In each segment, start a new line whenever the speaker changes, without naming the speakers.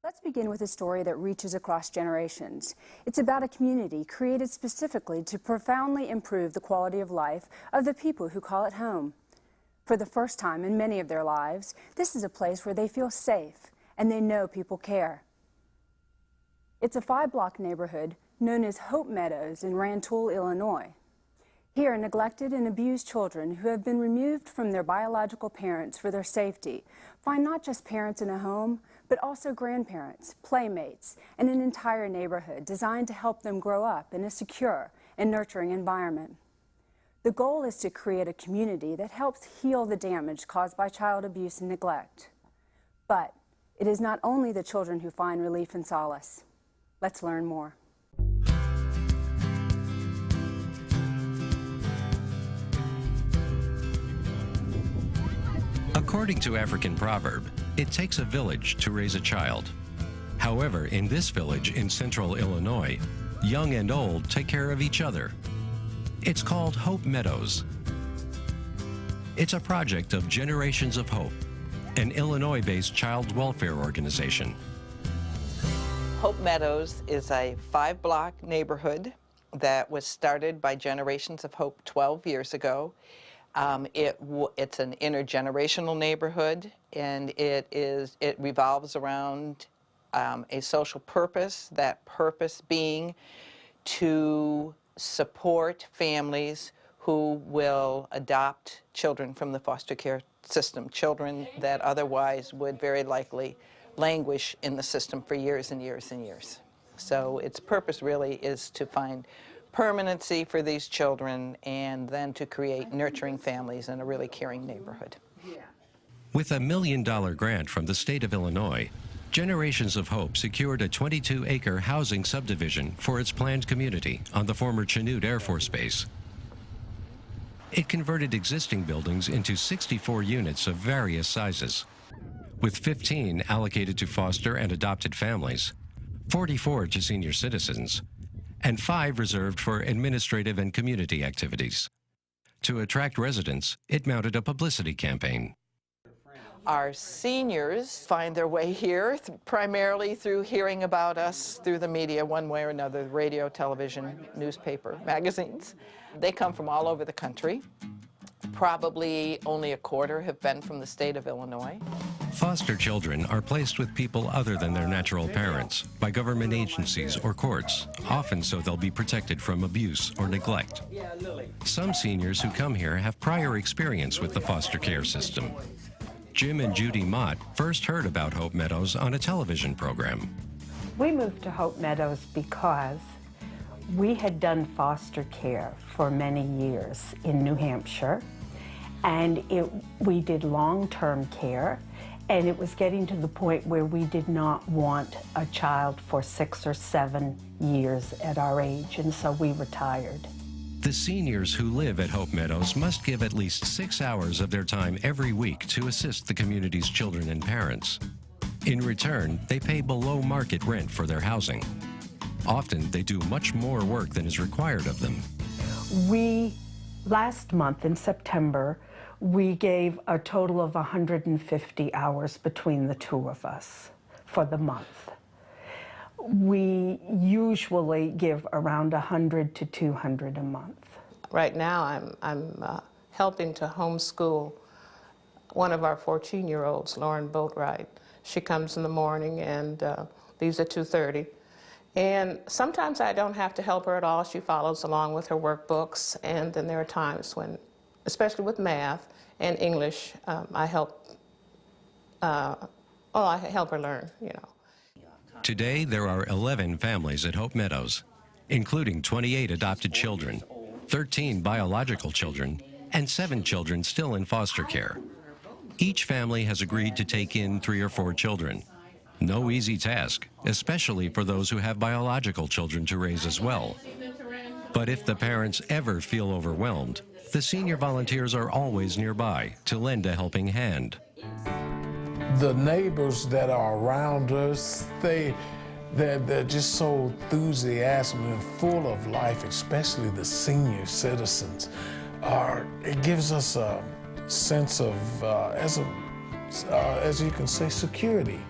Let's begin with a story that reaches across generations. It's about a community created specifically to profoundly improve the quality of life of the people who call it home. For the first time in many of their lives, this is a place where they feel safe and they know people care. It's a 5-block neighborhood known as Hope Meadows in Rantoul, Illinois. Here, neglected and abused children who have been removed from their biological parents for their safety find not just parents in a home, but also grandparents, playmates, and an entire neighborhood designed to help them grow up in a secure and nurturing environment. The goal is to create a community that helps heal the damage caused by child abuse and neglect. But it is not only the children who find relief and solace. Let's learn more.
According to African proverb, it takes a village to raise a child. However, in this village in central Illinois, young and old take care of each other. It's called Hope Meadows. It's a project of Generations of Hope, an Illinois-based child welfare organization.
Hope Meadows is a 5-block neighborhood that was started by Generations of Hope 12 years ago. It's an intergenerational neighborhood, and it revolves around a social purpose, that purpose being to support families who will adopt children from the foster care system, children that otherwise would very likely languish in the system for years and years and years. So its purpose really is to find permanency for these children and then to create nurturing families in a really caring neighborhood.
With a $1 million grant from the state of Illinois, Generations of Hope secured a 22-acre housing subdivision for its planned community on the former Chanute Air Force Base. It converted existing buildings into 64 units of various sizes, with 15 allocated to foster and adopted families, 44 to senior citizens, and 5 reserved for administrative and community activities. To attract residents, it mounted a publicity campaign.
Our seniors find their way here primarily through hearing about us through the media one way or another, radio, television, newspaper, magazines. They come from all over the country. Probably only a quarter have been from the state of Illinois.
Foster children are placed with people other than their natural parents by government agencies or courts, often so they'll be protected from abuse or neglect. Some seniors who come here have prior experience with the foster care system. Jim and Judy Mott first heard about Hope Meadows on a television program.
We moved to Hope Meadows because we had done foster care for many years in New Hampshire, and we did long-term care, and it was getting to the point where we did not want a child for 6 or 7 years at our age, and so we retired.
The seniors who live at Hope Meadows must give at least 6 hours of their time every week to assist the community's children and parents. In return, they pay below market rent for their housing. Often, they do much more work than is required of them.
Last month in September, we gave a total of 150 hours between the two of us for the month. We usually give around 100 to 200 a month.
Right now, I'm helping to homeschool one of our 14-year-olds, Lauren Boatwright. She comes in the morning and leaves at 2:30. And sometimes I don't have to help her at all. She follows along with her workbooks, and then there are times when, especially with math and English, I help her learn, you know.
Today, there are 11 families at Hope Meadows, including 28 adopted children, 13 biological children, and 7 children still in foster care. Each family has agreed to take in 3 or 4 children. No easy task, especially for those who have biological children to raise as well. But if the parents ever feel overwhelmed, the senior volunteers are always nearby to lend a helping hand.
The neighbors that are around us, they're just so enthusiastic and full of life, especially the senior citizens. It gives us a sense of, as you can say, security.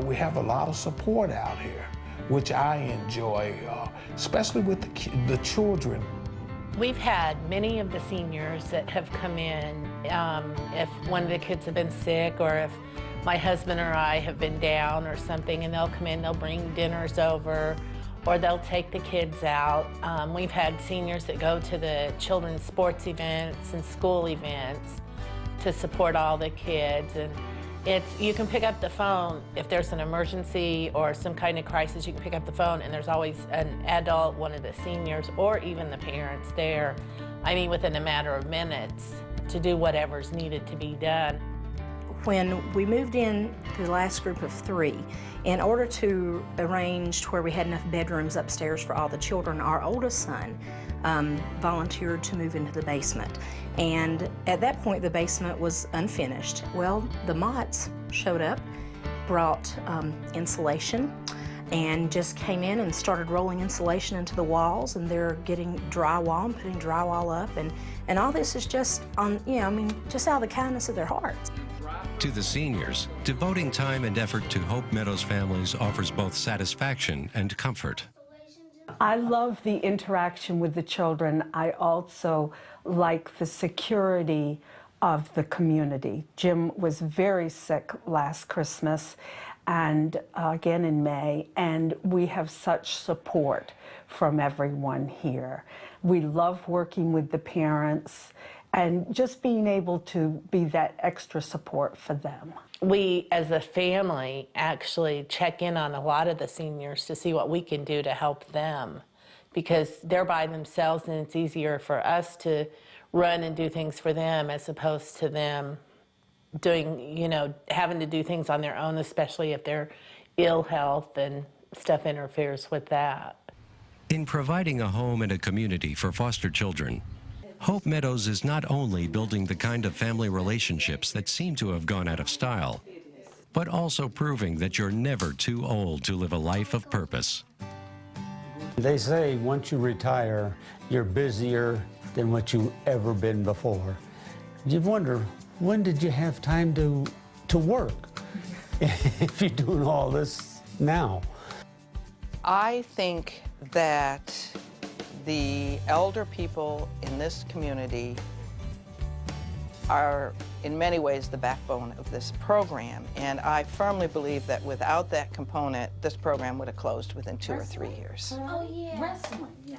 we have a lot of support out here, which I enjoy, especially with the children.
We've had many of the seniors that have come in, if one of the kids have been sick or if my husband or I have been down or something, and they'll come in, they'll bring dinners over, or they'll take the kids out. We've had seniors that go to the children's sports events and school events to support all the kids. And you can pick up the phone if there's an emergency or some kind of crisis. You can pick up the phone and there's always an adult, one of the seniors, or even the parents there. I mean, within a matter of minutes to do whatever's needed to be done.
When we moved in to the last group of 3, in order to arrange to where we had enough bedrooms upstairs for all the children, our oldest son volunteered to move into the basement. And at that point, the basement was unfinished. Well, the Motts showed up, brought insulation, and just came in and started rolling insulation into the walls, and they're getting drywall and putting drywall up, and all this is just on, just out of the kindness of their hearts.
To the seniors, devoting time and effort to Hope Meadows families offers both satisfaction and comfort.
I love the interaction with the children. I also like the security of the community. Jim was very sick last Christmas and again in May, and we have such support from everyone here. We love working with the parents and just being able to be that extra support for them.
We, as a family, actually check in on a lot of the seniors to see what we can do to help them, because they're by themselves and it's easier for us to run and do things for them as opposed to them doing, having to do things on their own, especially if they're ill health and stuff interferes with that.
In providing a home and a community for foster children, Hope Meadows is not only building the kind of family relationships that seem to have gone out of style, but also proving that you're never too old to live a life of purpose.
They say once you retire, you're busier than what you've ever been before. You wonder, when did you have time to work if you're doing all this now?
I think that the elder people in this community are in many ways the backbone of this program, and I firmly believe that without that component, this program would have closed within 2 or 3 years.
Oh, yeah. Wrestling, yeah.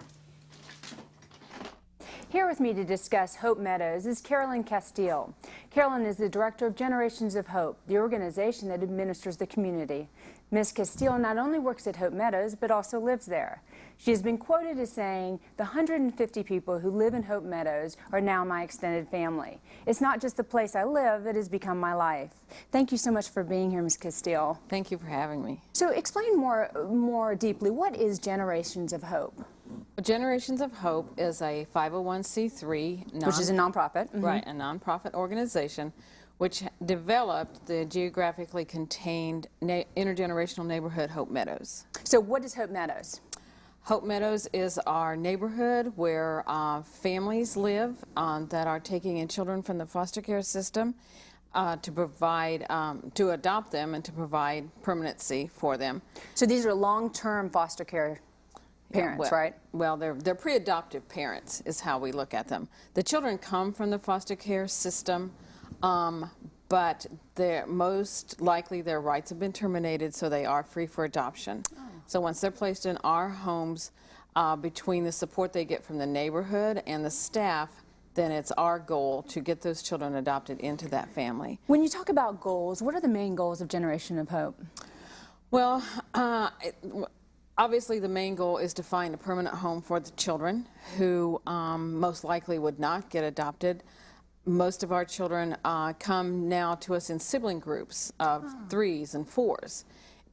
Here with me to discuss Hope Meadows is Carolyn Casteel. Carolyn is the director of Generations of Hope, the organization that administers the community. Ms. Casteel not only works at Hope Meadows, but also lives there. She has been quoted as saying, "The 150 people who live in Hope Meadows are now my extended family. It's not just the place I live, it has become my life." Thank you so much for being here, Ms. Casteel.
Thank you for having me.
So explain more deeply, what is Generations of Hope?
Generations of Hope is a 501c3,
Which is a nonprofit.
Right, a nonprofit organization which developed the geographically contained intergenerational neighborhood Hope Meadows.
So what is Hope Meadows?
Hope Meadows is our neighborhood where families live that are taking in children from the foster care system to provide, to adopt them and to provide permanency for them.
So these are long-term foster care parents, right?
Well, they're pre-adoptive parents is how we look at them. The children come from the foster care system, but most likely their rights have been terminated, so they are free for adoption. Oh. So once they're placed in our homes, between the support they get from the neighborhood and the staff, then it's our goal to get those children adopted into that family.
When you talk about goals, what are the main goals of Generation of Hope?
Well, obviously the main goal is to find a permanent home for the children who most likely would not get adopted. Most of our children come now to us in sibling groups of 3s and 4s.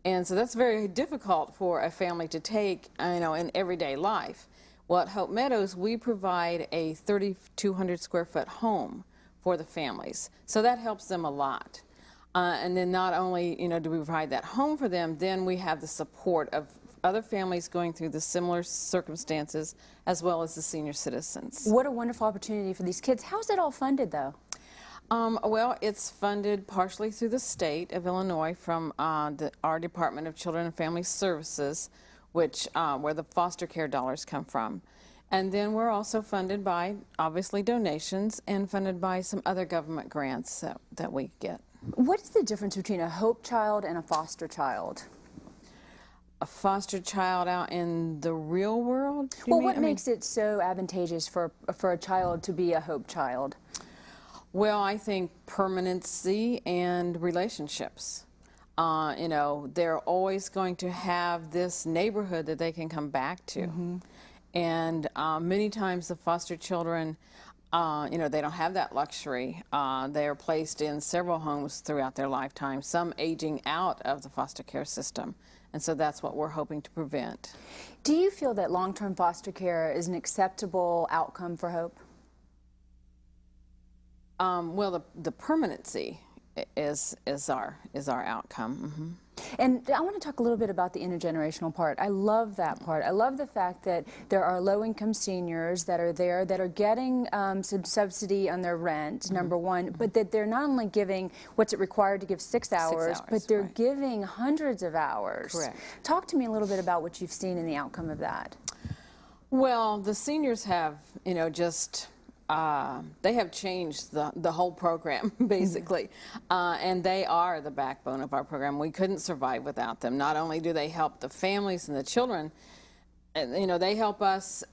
And so that's very difficult for a family to take, in everyday life. Well, at Hope Meadows, we provide a 3,200 square foot home for the families. So that helps them a lot. And then not only, do we provide that home for them, then we have the support of other families going through the similar circumstances, as well as the senior citizens.
What a wonderful opportunity for these kids. How's it all funded, though?
Well, it's funded partially through the state of Illinois from our Department of Children and Family Services, which where the foster care dollars come from. And then we're also funded by, obviously, donations and funded by some other government grants that we get.
What is the difference between a Hope child and a foster child?
A foster child out in the real world?
Well, what makes it so advantageous for a child to be a Hope child?
Well, I think permanency and relationships. You know, they're always going to have this neighborhood that they can come back to. Mm-hmm. And many times the foster children, you know, they don't have that luxury. They are placed in several homes throughout their lifetime, some aging out of the foster care system. And so that's what we're hoping to prevent.
Do you feel that long-term foster care is an acceptable outcome for Hope?
Well, the permanency is our outcome. Mm-hmm.
And I want to talk a little bit about the intergenerational part. I love that part. I love the fact that there are low-income seniors that are there that are getting some subsidy on their rent, mm-hmm. number one, but that they're not only giving what's it required to give 6 hours, but they're right. giving hundreds of hours.
Correct.
Talk to me a little bit about what you've seen in the outcome of that.
Well, the seniors have, you know, just they have changed the whole program, basically. And they are the backbone of our program. We couldn't survive without them. Not only do they help the families and the children, you know, they help us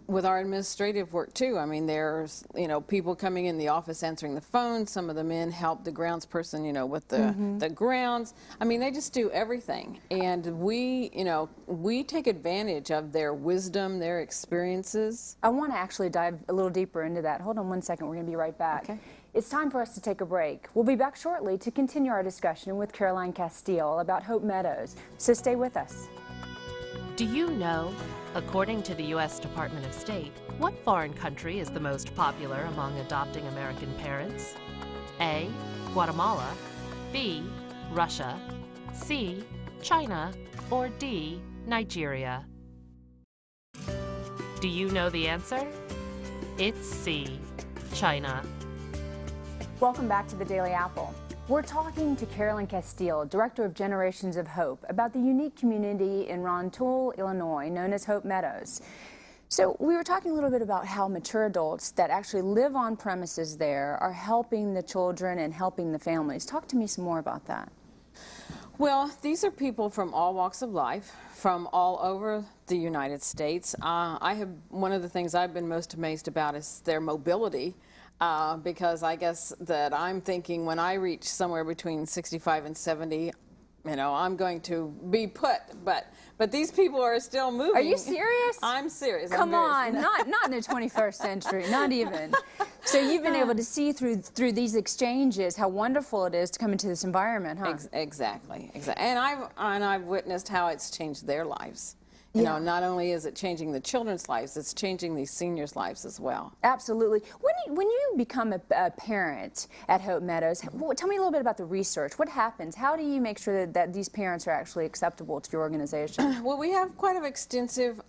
with our administrative work, too. I mean, there's, you know, people coming in the office answering the phone. Some of the men help the grounds person, you know, with the grounds. I mean, they just do everything. And we, you know, we take advantage of their wisdom, their experiences.
I want to actually dive a little deeper into that. Hold on one second. We're going to be right back.
Okay.
It's time for us to take a break. We'll be back shortly to continue our discussion with Carolyn Casteel about Hope Meadows. So stay with us.
Do you know, according to the U.S. Department of State, what foreign country is the most popular among adopting American parents? A. Guatemala, B. Russia, C. China, or D. Nigeria? Do you know the answer? It's C. China.
Welcome back to the Daily Apple. We're talking to Carolyn Casteel, Director of Generations of Hope, about the unique community in Rontoul, Illinois, known as Hope Meadows. So we were talking a little bit about how mature adults that actually live on premises there are helping the children and helping the families. Talk to me some more about that.
Well, these are people from all walks of life, from all over the United States. One of the things I've been most amazed about is their mobility. Because I guess that I'm thinking when I reach somewhere between 65 and 70, you know, I'm going to be put. But these people are still moving.
Are you serious?
I'm serious.
Come on, not in the 21st century, not even. So you've been able to see through these exchanges how wonderful it is to come into this environment, huh?
Exactly. And I've witnessed how it's changed their lives. You know, not only is it changing the children's lives, it's changing these seniors' lives as well.
Absolutely. When you become a parent at Hope Meadows, tell me a little bit about the research. What happens? How do you make sure that these parents are actually acceptable to your organization?
Well, we have quite an extensive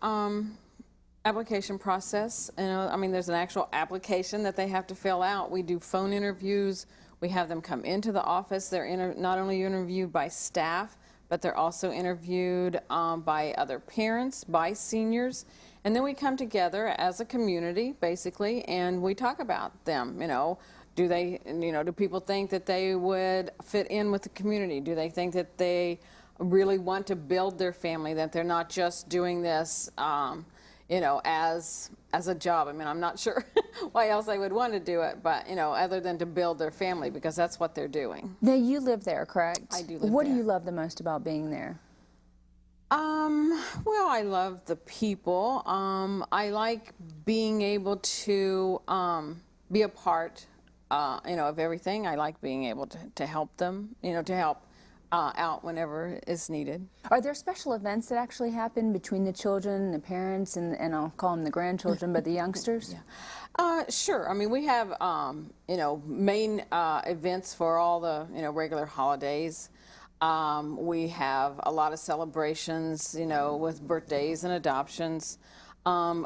application process. You know, I mean, there's an actual application that they have to fill out. We do phone interviews. We have them come into the office. They're not only interviewed by staff, but they're also interviewed by other parents, by seniors. And then we come together as a community, basically, and we talk about them. You know, do people think that they would fit in with the community? Do they think that they really want to build their family, that they're not just doing this, you know, as a job? I mean, I'm not sure why else they would want to do it, but, you know, other than to build their family, because that's what they're doing.
Now, you live there, correct?
I do live there.
What do you love the most about being there?
Well, I love the people. I like being able to be a part, you know, of everything. I like being able to help them, you know, to help out whenever is needed.
Are there special events that actually happen between the children, the parents, and I'll call them the grandchildren, but the youngsters?
Yeah. Sure. I mean, we have, you know, main events for all the, you know, regular holidays. We have a lot of celebrations, you know, with birthdays and adoptions.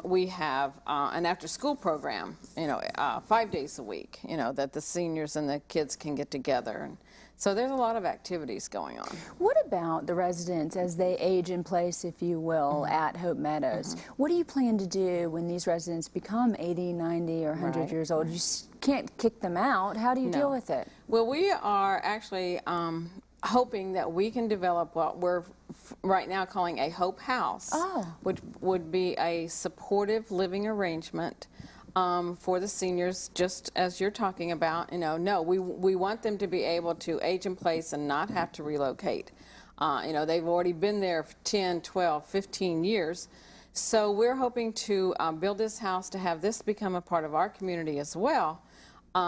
We have an after-school program, 5 days a week, that the seniors and the kids can get together. And so there's a lot of activities going on.
What about the residents as they age in place, if you will, at Hope Meadows? What do you plan to do when these residents become 80, 90, or 100 years old? You can't kick them out. How do you deal with it?
Well, we are actually hoping that we can develop what we're right now calling a Hope House, which would be a supportive living arrangement for the seniors, just as you're talking about. No, we want them to be able to age in place and not have to relocate. They've already been there for 10, 12, 15 years. So we're hoping to build this house to have this become a part of our community as well,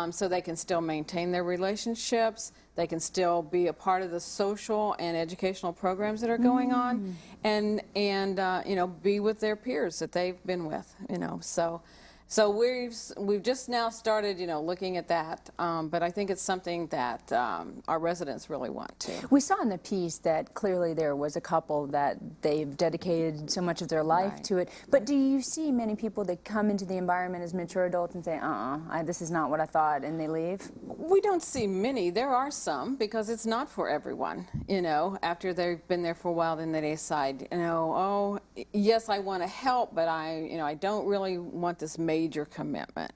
so they can still maintain their relationships, they can still be a part of the social and educational programs that are going on, and be with their peers that they've been with, So we've just now started, looking at that, but I think it's something that our residents really want to.
We saw in the piece that clearly there was a couple that they've dedicated so much of their life to it. But do you see many people that come into the environment as mature adults and say, this is not what I thought, and they leave?
We don't see many. There are some, because it's not for everyone. After they've been there for a while, then they decide, oh, yes, I want to help, but I don't really want this major commitment,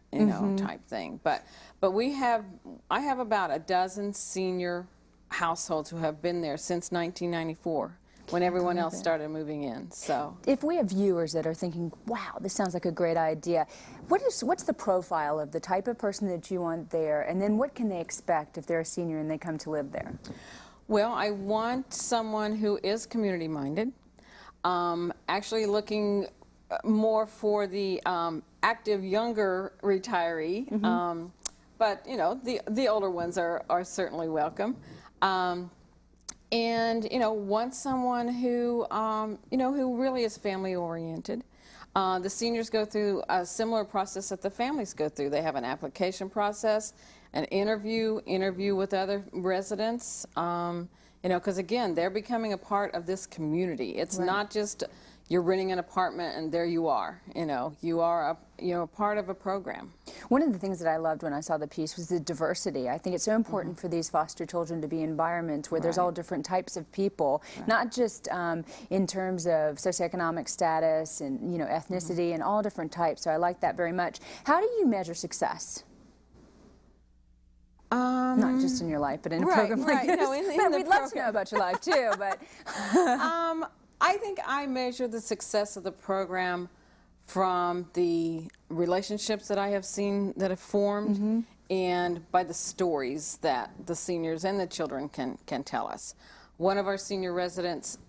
type thing. But I have about a dozen senior households who have been there since 1994, when everyone else started moving in. So,
if we have viewers that are thinking, wow, this sounds like a great idea, what's the profile of the type of person that you want there, and then what can they expect if they're a senior and they come to live there?
Well, I want someone who is community-minded, actually looking more for the active younger retiree, but the older ones are certainly welcome, and want someone who who really is family oriented. The seniors go through a similar process that the families go through. They have an application process, an interview with other residents, because again, they're becoming a part of this community. It's not just you're renting an apartment and there you are. You are a part of a program.
One of the things that I loved when I saw the piece was the diversity. I think it's so important for these foster children to be in environments where there's all different types of people, not just in terms of socioeconomic status and ethnicity and all different types. So I like that very much. How do you measure success? Not just in your life, but in a program like this.
No, in
we'd love to know about your life too. But
I think I measure the success of the program from the relationships that I have seen that have formed, and by the stories that the seniors and the children can tell us. One of our senior residents,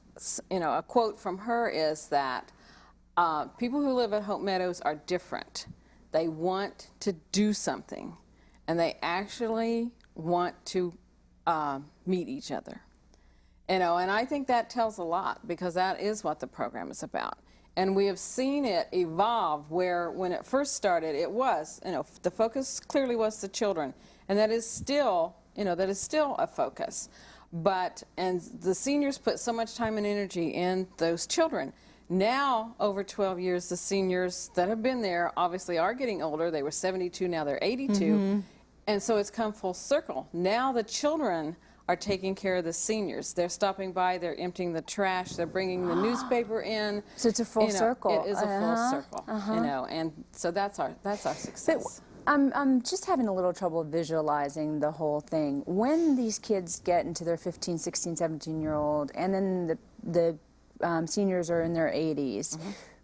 a quote from her is that people who live at Hope Meadows are different. They want to do something, and they actually want to meet each other. And I think that tells a lot, because that is what the program is about. And we have seen it evolve, where when it first started, it was, the focus clearly was the children, and that is still, a focus. And the seniors put so much time and energy in those children. Now, over 12 years, the seniors that have been there obviously are getting older. They were 72, now they're 82. And so it's come full circle. Now the children are taking care of the seniors. They're stopping by, they're emptying the trash, they're bringing the newspaper in.
So it's a full circle.
It is a full circle, and so that's our success.
But I'm just having a little trouble visualizing the whole thing. When these kids get into their 15, 16, 17-year-old, and then the seniors are in their 80s,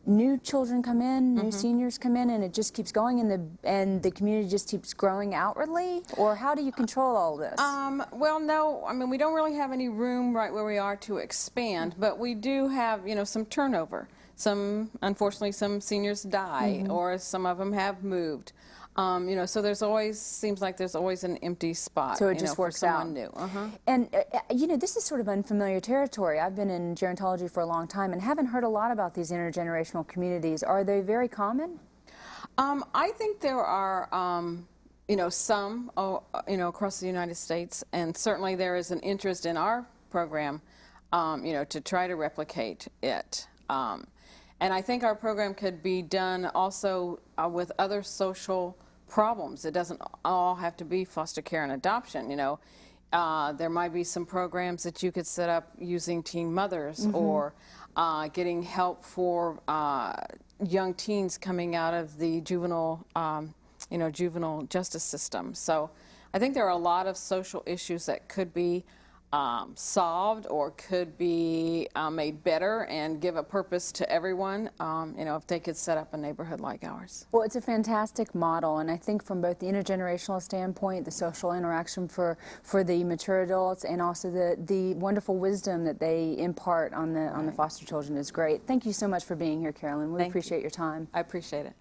new children come in, new seniors come in, and it just keeps going, and the community just keeps growing outwardly? Or how do you control all this?
Well, no, we don't really have any room right where we are to expand, but we do have, some turnover. Unfortunately, some seniors die, or some of them have moved. So seems like there's always an empty spot.
So it just works out.
For someone new.
And, this is sort of unfamiliar territory. I've been in gerontology for a long time and haven't heard a lot about these intergenerational communities. Are they very common?
I think there are, some, across the United States, and certainly there is an interest in our program, to try to replicate it. And I think our program could be done also with other social problems. It doesn't all have to be foster care and adoption, you know. There might be some programs that you could set up using teen mothers or getting help for young teens coming out of the juvenile, juvenile justice system. So I think there are a lot of social issues that could be solved or could be made better and give a purpose to everyone, if they could set up a neighborhood like ours.
Well, it's a fantastic model, and I think from both the intergenerational standpoint, the social interaction for the mature adults, and also the wonderful wisdom that they impart on the foster children is great. Thank you so much for being here, Carolyn. We appreciate your time.
I appreciate it.